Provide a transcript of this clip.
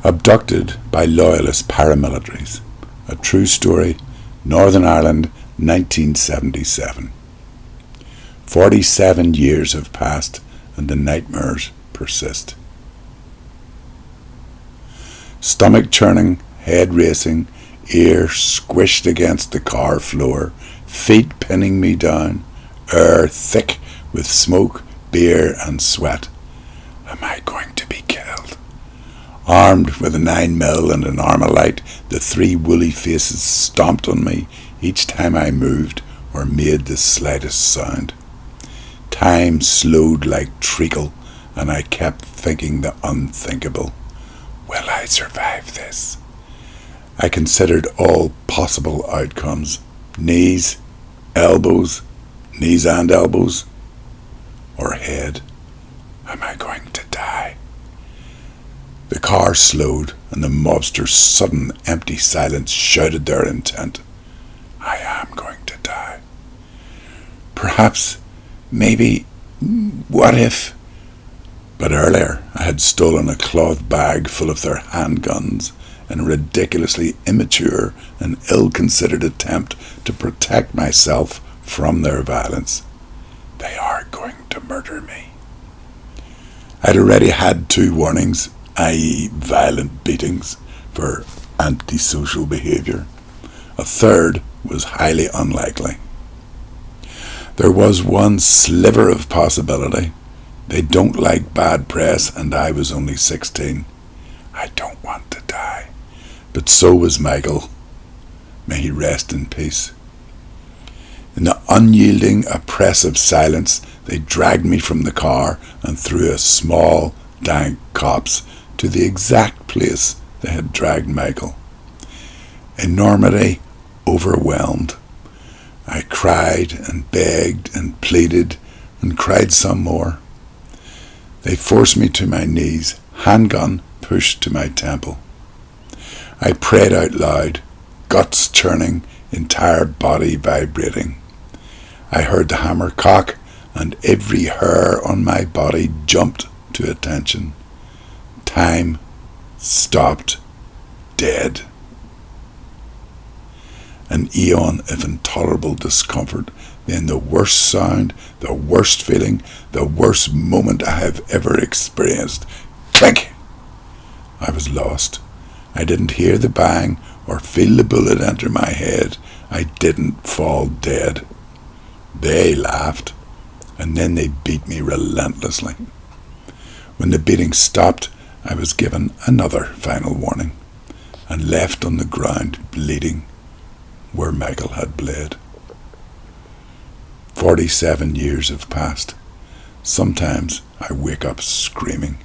Abducted by Loyalist Paramilitaries. A true story, Northern Ireland, 1977. 47 years have passed and the nightmares persist. Stomach churning, head racing, ear squished against the car floor, feet pinning me down, air thick with smoke, beer and sweat. Am I going to be killed? Armed with a 9mm and an Armalite, the three woolly faces stomped on me each time I moved or made the slightest sound. Time slowed like treacle, and I kept thinking the unthinkable. Will I survive this? I considered all possible outcomes. Knees, elbows, knees and elbows, or head. Am I going to die? The car slowed, and the mobster's sudden empty silence shouted their intent. I am going to die. Perhaps, maybe, what if? But earlier I had stolen a cloth bag full of their handguns in a ridiculously immature and ill-considered attempt to protect myself from their violence. They are going to murder me. I'd already had 2 warnings, i.e. violent beatings, for antisocial behaviour. A third was highly unlikely. There was one sliver of possibility. They don't like bad press, and I was only 16. I don't want to die. But so was Michael. May he rest in peace. In the unyielding, oppressive silence, they dragged me from the car and through a small, dank copse to the exact place they had dragged Michael. Enormity overwhelmed. I cried and begged and pleaded and cried some more. They forced me to my knees, handgun pushed to my temple. I prayed out loud, guts churning, entire body vibrating. I heard the hammer cock, and every hair on my body jumped to attention. Time stopped, dead. An eon of intolerable discomfort, then the worst sound, the worst feeling, the worst moment I have ever experienced. Click! I was lost. I didn't hear the bang or feel the bullet enter my head. I didn't fall dead. They laughed, and then they beat me relentlessly. When the beating stopped, I was given another final warning, and left on the ground bleeding where Michael had bled. 47 years have passed. Sometimes I wake up screaming.